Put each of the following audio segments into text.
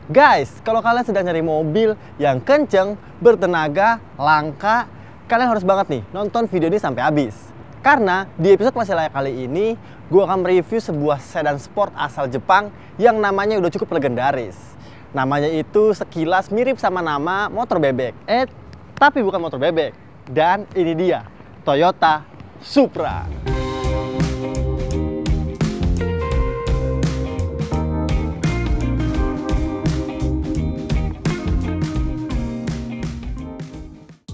Guys, kalau kalian sedang nyari mobil yang kenceng, bertenaga, langka, kalian harus banget nih nonton video ini sampai habis. Karena di episode Masih Layak kali ini, gue akan mereview sebuah sedan sport asal Jepang yang namanya udah cukup legendaris. Namanya itu sekilas mirip sama nama motor bebek. Tapi bukan motor bebek. Dan ini dia, Toyota Supra.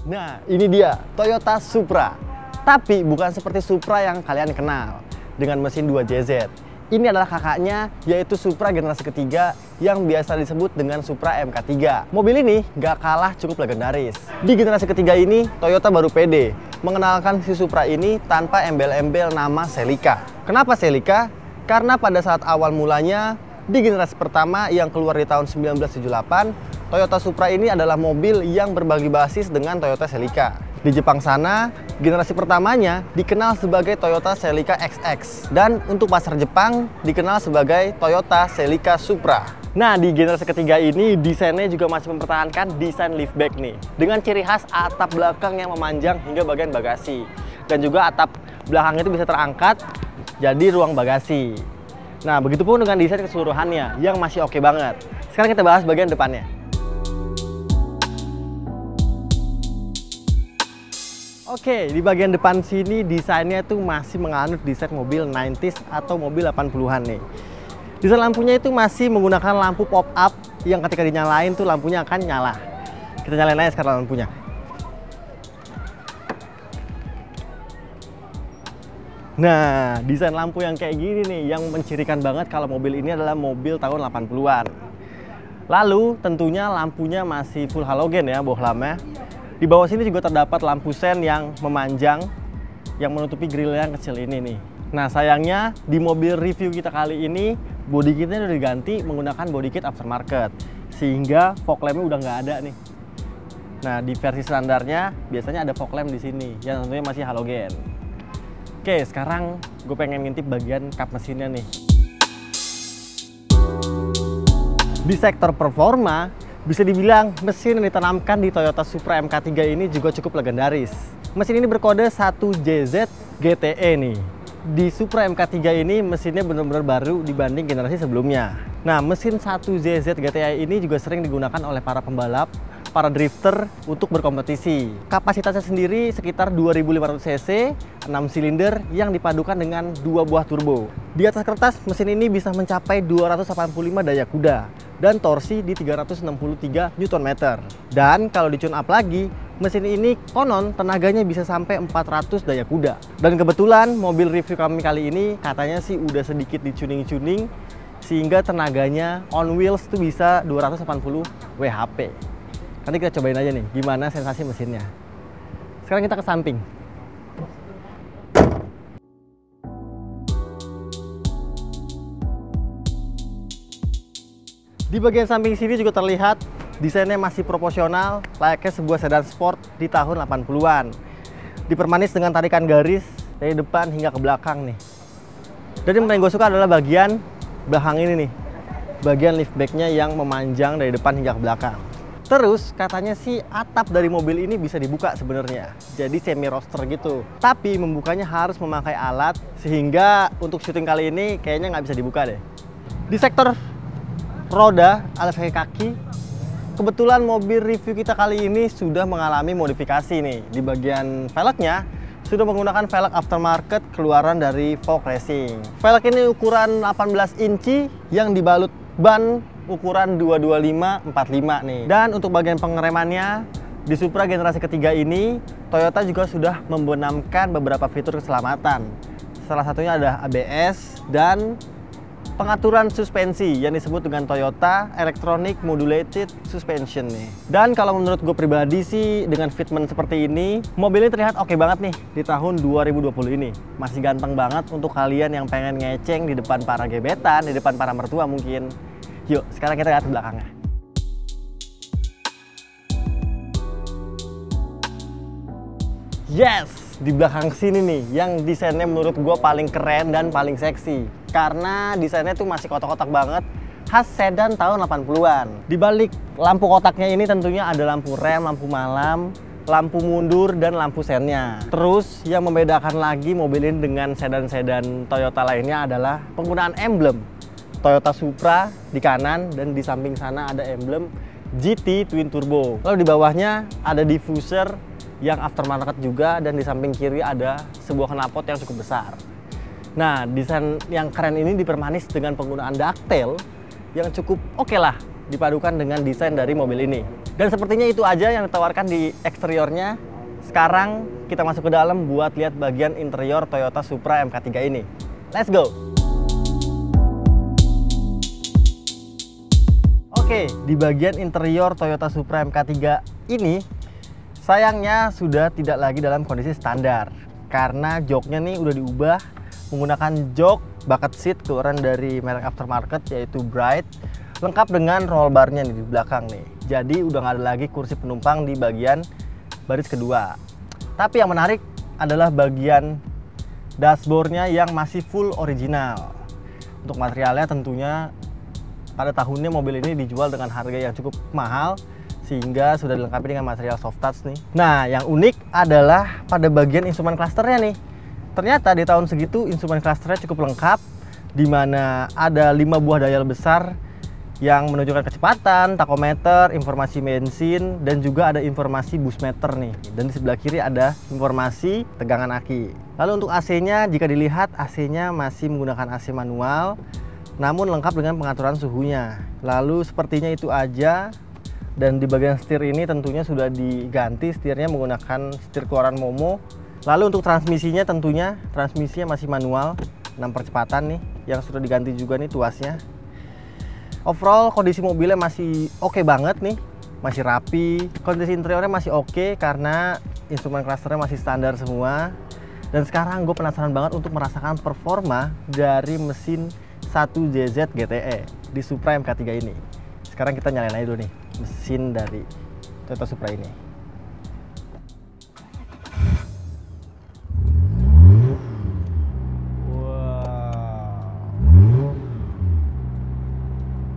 Nah, ini dia Toyota Supra. Tapi bukan seperti Supra yang kalian kenal dengan mesin 2JZ. Ini adalah kakaknya, yaitu Supra generasi ketiga yang biasa disebut dengan Supra MK3. Mobil ini gak kalah cukup legendaris. Di generasi ketiga ini, Toyota baru pede mengenalkan si Supra ini tanpa embel-embel nama Celica. Kenapa Celica? Karena pada saat awal mulanya, di generasi pertama yang keluar di tahun 1978, Toyota Supra ini adalah mobil yang berbagi basis dengan Toyota Celica. Di Jepang sana, generasi pertamanya dikenal sebagai Toyota Celica XX. Dan untuk pasar Jepang, dikenal sebagai Toyota Celica Supra. Nah, di generasi ketiga ini, desainnya juga masih mempertahankan desain liftback nih. Dengan ciri khas atap belakang yang memanjang hingga bagian bagasi. Dan juga atap belakang itu bisa terangkat jadi ruang bagasi. Nah, begitupun dengan desain keseluruhannya yang masih oke banget. Sekarang kita bahas bagian depannya. Oke, di bagian depan sini desainnya tuh masih menganut desain mobil 90s atau mobil 80-an nih. Desain lampunya itu masih menggunakan lampu pop-up yang ketika dinyalain tuh lampunya akan nyala. Kita nyalain aja sekarang lampunya. Nah, desain lampu yang kayak gini nih yang mencirikan banget kalau mobil ini adalah mobil tahun 80-an. Lalu tentunya lampunya masih full halogen ya bohlamnya. Di bawah sini juga terdapat lampu sen yang memanjang yang menutupi grill yang kecil ini nih. Nah, sayangnya di mobil review kita kali ini body kitnya udah diganti menggunakan body kit aftermarket sehingga fog lampnya udah nggak ada nih. Nah, di versi standarnya biasanya ada fog lamp di sini yang tentunya masih halogen. Oke, sekarang gue pengen ngintip bagian kap mesinnya nih. Di sektor performa, bisa dibilang mesin yang ditanamkan di Toyota Supra MK3 ini juga cukup legendaris. Mesin ini berkode 1JZ GTE nih. Di Supra MK3 ini mesinnya benar-benar baru dibanding generasi sebelumnya. Nah, mesin 1JZ GTE ini juga sering digunakan oleh para pembalap, para drifter untuk berkompetisi. Kapasitasnya sendiri sekitar 2500 cc, 6 silinder yang dipadukan dengan 2 buah turbo. Di atas kertas, mesin ini bisa mencapai 285 daya kuda dan torsi di 363 Nm. Dan kalau di tune up lagi, mesin ini konon tenaganya bisa sampai 400 daya kuda. Dan kebetulan mobil review kami kali ini katanya sih udah sedikit di-tuning-tuning sehingga tenaganya on wheels tuh bisa 280 WHP. Nanti kita cobain aja nih gimana sensasi mesinnya. Sekarang kita ke samping. Di bagian samping sini juga terlihat desainnya masih proporsional, layaknya sebuah sedan sport di tahun 80-an. Dipermanis dengan tarikan garis dari depan hingga ke belakang nih. Dan yang paling gue suka adalah bagian belakang ini nih. Bagian liftbacknya yang memanjang dari depan hingga ke belakang. Terus katanya sih atap dari mobil ini bisa dibuka sebenarnya. Jadi semi roster gitu. Tapi membukanya harus memakai alat sehingga untuk syuting kali ini kayaknya nggak bisa dibuka deh. Di sektor roda alias kaki, kebetulan mobil review kita kali ini sudah mengalami modifikasi nih. Di bagian velgnya sudah menggunakan velg aftermarket keluaran dari Volk Racing. Velg ini ukuran 18 inci yang dibalut ban ukuran 225/45 nih. Dan untuk bagian pengeremannya di Supra generasi ketiga ini, Toyota juga sudah membenamkan beberapa fitur keselamatan. Salah satunya ada ABS dan pengaturan suspensi yang disebut dengan Toyota Electronic Modulated Suspension nih. Dan kalau menurut gue pribadi sih dengan fitment seperti ini, mobil ini terlihat oke banget nih di tahun 2020 ini. Masih ganteng banget untuk kalian yang pengen ngeceng di depan para gebetan, di depan para mertua mungkin. Yuk, sekarang kita lihat ke belakangnya. Yes, di belakang sini nih yang desainnya menurut gue paling keren dan paling seksi. Karena desainnya tuh masih kotak-kotak banget, khas sedan tahun 80-an. Di balik lampu kotaknya ini tentunya ada lampu rem, lampu malam, lampu mundur, dan lampu sennya. Terus yang membedakan lagi mobil ini dengan sedan-sedan Toyota lainnya adalah penggunaan emblem Toyota Supra di kanan, dan di samping sana ada emblem GT Twin Turbo. Lalu di bawahnya ada diffuser yang aftermarket juga, dan di samping kiri ada sebuah knalpot yang cukup besar. Nah, desain yang keren ini dipermanis dengan penggunaan ducktail yang cukup oke lah dipadukan dengan desain dari mobil ini. Dan sepertinya itu aja yang ditawarkan di eksteriornya. Sekarang kita masuk ke dalam buat lihat bagian interior Toyota Supra MK3 ini. Let's go! Oke, di bagian interior Toyota Supra MK3 ini sayangnya sudah tidak lagi dalam kondisi standar, karena joknya nih udah diubah menggunakan jok bucket seat keluaran dari merek aftermarket yaitu Bright, lengkap dengan roll barnya nih di belakang nih. Jadi udah nggak ada lagi kursi penumpang di bagian baris kedua. Tapi yang menarik adalah bagian dashboardnya yang masih full original. Untuk materialnya tentunya pada tahunnya mobil ini dijual dengan harga yang cukup mahal, sehingga sudah dilengkapi dengan material soft touch nih. Nah, yang unik adalah pada bagian instrumen clusternya nih. Ternyata di tahun segitu instrumen clusternya cukup lengkap, di mana ada 5 buah dial besar yang menunjukkan kecepatan, tachometer, informasi bensin, dan juga ada informasi boost meter nih. Dan di sebelah kiri ada informasi tegangan aki. Lalu untuk AC-nya, jika dilihat AC-nya masih menggunakan AC manual, namun lengkap dengan pengaturan suhunya. Lalu sepertinya itu aja. Dan di bagian setir ini tentunya sudah diganti setirnya menggunakan setir keluaran Momo. Lalu untuk transmisinya tentunya transmisinya masih manual 6 percepatan nih, yang sudah diganti juga nih tuasnya. Overall kondisi mobilnya masih oke banget nih, masih rapi. Kondisi interiornya masih oke karena instrumen clusternya masih standar semua. Dan sekarang gue penasaran banget untuk merasakan performa dari mesin 1JZ GTE di Supra MK3 ini. Sekarang kita nyalain aja dulu nih mesin dari Toyota Supra ini.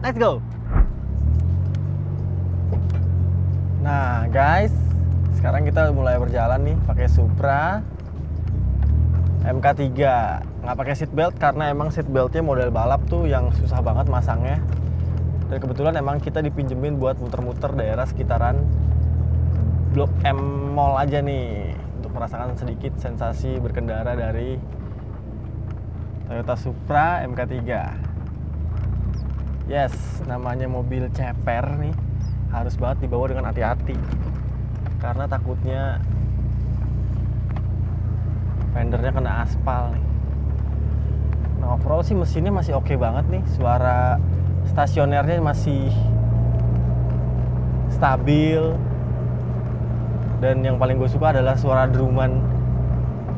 Let's go. Nah guys, sekarang kita mulai berjalan nih pakai Supra MK3. Nggak pakai seat belt karena emang seat beltnya model balap tuh yang susah banget masangnya. Dan kebetulan emang kita dipinjemin buat muter-muter daerah sekitaran Blok M Mall aja nih, untuk merasakan sedikit sensasi berkendara dari Toyota Supra MK3. Yes, namanya mobil ceper nih, harus banget dibawa dengan hati-hati, karena takutnya fendernya kena aspal nih. Nah, overall sih mesinnya masih oke banget nih, suara stasionernya masih stabil, dan yang paling gue suka adalah suara deruman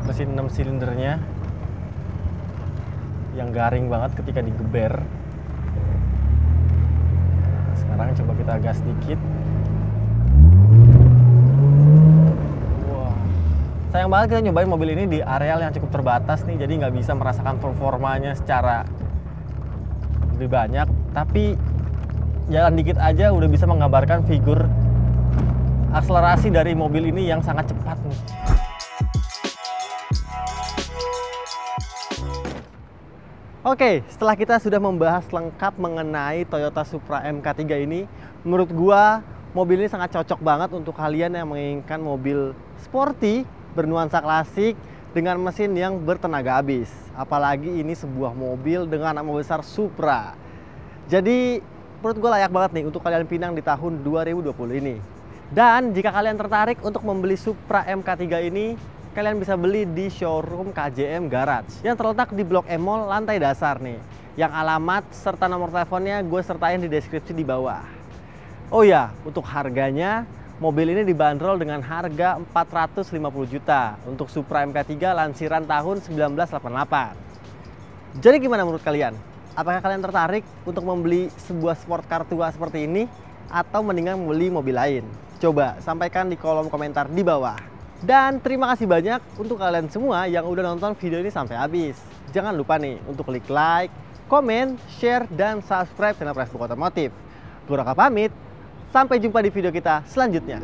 mesin 6 silindernya yang garing banget ketika digeber. Sekarang coba kita gas dikit. Wah, sayang banget kita nyobain mobil ini di areal yang cukup terbatas nih, jadi nggak bisa merasakan performanya secara lebih banyak. Tapi jalan dikit aja udah bisa menggambarkan figur akselerasi dari mobil ini yang sangat cepat nih. Oke, setelah kita sudah membahas lengkap mengenai Toyota Supra MK3 ini, menurut gua mobil ini sangat cocok banget untuk kalian yang menginginkan mobil sporty, bernuansa klasik, dengan mesin yang bertenaga habis. Apalagi ini sebuah mobil dengan nama besar Supra. Jadi, menurut gua layak banget nih untuk kalian pinang di tahun 2020 ini. Dan jika kalian tertarik untuk membeli Supra MK3 ini, kalian bisa beli di showroom KJM Garage yang terletak di Blok M Mall lantai dasar nih. Yang alamat serta nomor teleponnya gue sertain di deskripsi di bawah. Oh ya, untuk harganya, mobil ini dibanderol dengan harga 450 juta untuk Supra MK3 lansiran tahun 1988. Jadi gimana menurut kalian? Apakah kalian tertarik untuk membeli sebuah sport car tua seperti ini, atau mendingan membeli mobil lain? Coba sampaikan di kolom komentar di bawah. Dan terima kasih banyak untuk kalian semua yang udah nonton video ini sampai habis. Jangan lupa nih untuk klik like, komen, share, dan subscribe channel Pressbook Otomotif. Gue Raka pamit, sampai jumpa di video kita selanjutnya.